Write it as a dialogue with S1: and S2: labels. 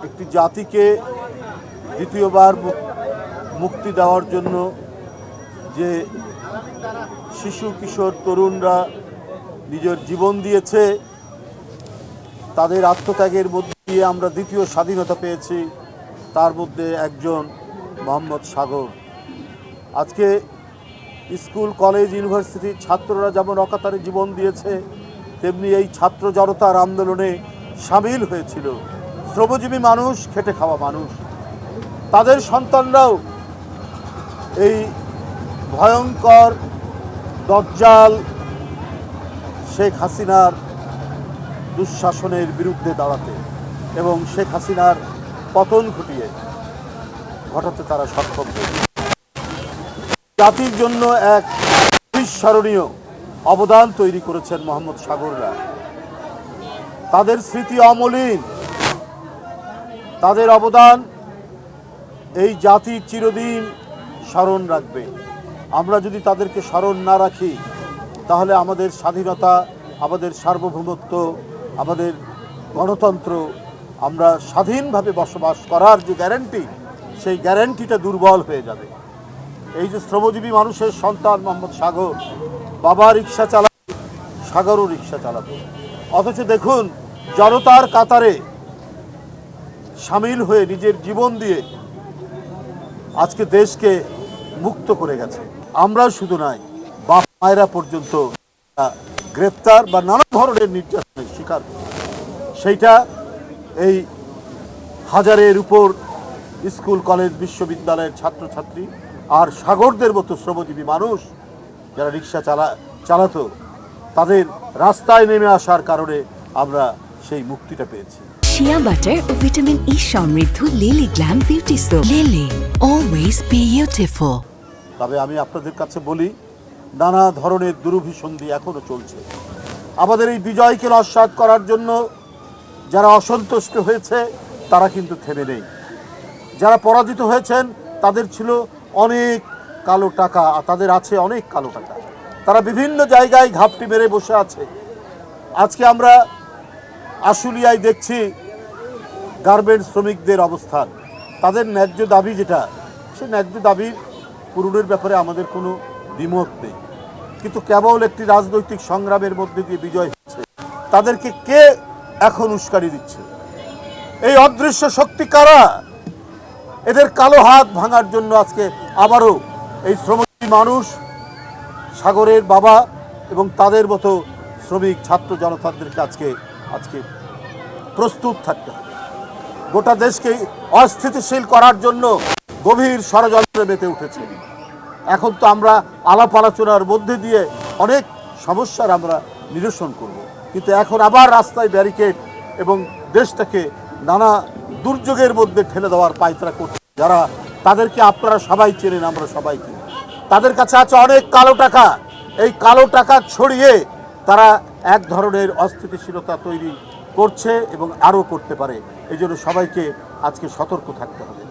S1: একটি জাতিকে দ্বিতীয়বার মুক্তি দেওয়ার জন্য যে শিশু কিশোর তরুণরা নিজের জীবন দিয়েছে, তাদের আত্মত্যাগের মধ্যে দিয়ে আমরা দ্বিতীয় স্বাধীনতা পেয়েছি। তার মধ্যে একজন মোহাম্মদ সাগর। আজকে স্কুল কলেজ ইউনিভার্সিটির ছাত্ররা যেমন অকাতরে জীবন দিয়েছে, তেমনি এই ছাত্র জনতার আন্দোলনে সামিল হয়েছিল শ্রমজীবী মানুষ, খেটে খাওয়া মানুষ। তাদের সন্তানরাও এই ভয়ঙ্কর দজ্জাল শেখ হাসিনার দুঃশাসনের বিরুদ্ধে দাঁড়াতে এবং শেখ হাসিনার পতন ঘটাতে তারা সক্ষম হয়েছে। জাতির জন্য এক অবিস্মরণীয় অবদান তৈরি করেছেন মোহাম্মদ সাগররা। তাদের স্মৃতি অমলিন, তাদের অবদান এই জাতি চিরদিন স্মরণ রাখবে। আমরা যদি তাদেরকে স্মরণ না রাখি, তাহলে আমাদের স্বাধীনতা, আমাদের সার্বভৌমত্ব, আমাদের গণতন্ত্র, আমরা স্বাধীনভাবে বসবাস করার যে গ্যারান্টি, সেই গ্যারান্টিটা দুর্বল হয়ে যাবে। এই যে শ্রমজীবী মানুষের সন্তান মোহাম্মদ সাগর, বাবা রিক্সা চালাতো, সাগরও রিক্সা চালাতো, অথচ দেখুন জনতার কাতারে সামিল হয়ে নিজের জীবন দিয়ে আজকে দেশকে মুক্ত করে গেছে। আমরা শুধু নয়, বাপ মায়েরা পর্যন্ত গ্রেপ্তার বা নানা ধরনের নির্যাতনের শিকার। সেইটা এই হাজারের উপর স্কুল কলেজ বিশ্ববিদ্যালয়ের ছাত্রছাত্রী আর সাগরদের মতো শ্রমজীবী মানুষ যারা রিক্সা চালাতো, তাদের রাস্তায় নেমে আসার কারণে আমরা সেই মুক্তিটা পেয়েছি।
S2: শিয়া বাটার ও ভিটামিন ই সমৃদ্ধ lily glam beauty soap. Lily, always beautiful.
S1: তবে আমি আপনাদের কাছে বলি, নানা ধরনের দুরভিসন্ধি এখনো চলছে। আমাদের এই বিজয়কে নস্যাৎ করার জন্য যারা অসন্তুষ্ট হয়েছে, তারা কিন্তু থেমে নেই। যারা পরাজিত হয়েছেন, তাদের ছিল অনেক কালো টাকা, তাদের আছে অনেক কালো টাকা। তারা বিভিন্ন জায়গায় ঘাপটি মেরে বসে আছে। আজকে আমরা আশুলিয়ায় দেখছি গার্মেন্টস শ্রমিকদের অবস্থান। তাদের ন্যায্য দাবি যেটা, সে ন্যায্য দাবির পূরণের ব্যাপারে আমাদের কোনো দ্বিমত নেই, কিন্তু কেবল একটি রাজনৈতিক সংগ্রামের মধ্যে দিয়ে বিজয় হচ্ছে। তাদেরকে কে এখন উস্কানি দিচ্ছে? এই অদৃশ্য শক্তি কারা? এদের কালো হাত ভাঙার জন্য আজকে আবারও এই শ্রমজীবী মানুষ, সাগরের বাবা এবং তাদের মতো শ্রমিক ছাত্র জনতাদেরকে আজকে প্রস্তুত থাকতে হবে। গোটা দেশকে অস্থিতিশীল করার জন্য গভীর ষড়যন্ত্রে মেতে উঠেছে। এখন তো আমরা আলাপ আলোচনার মধ্যে দিয়ে অনেক সমস্যার আমরা নিরসন করব, কিন্তু এখন আবার রাস্তায় ব্যারিকেড এবং দেশটাকে নানা দুর্যোগের মধ্যে ঠেলে দেওয়ার পায়তারা করছে যারা, তাদেরকে আপনারা সবাই চেনেন, আমরা সবাই চিনি। তাদের কাছে আছে অনেক কালো টাকা। এই কালো টাকা ছড়িয়ে তারা এক ধরনের অস্থিতিশীলতা তৈরি করছে এবং আরও করতে পারে। এই জন্য সবাইকে আজকে সতর্ক থাকতে হবে।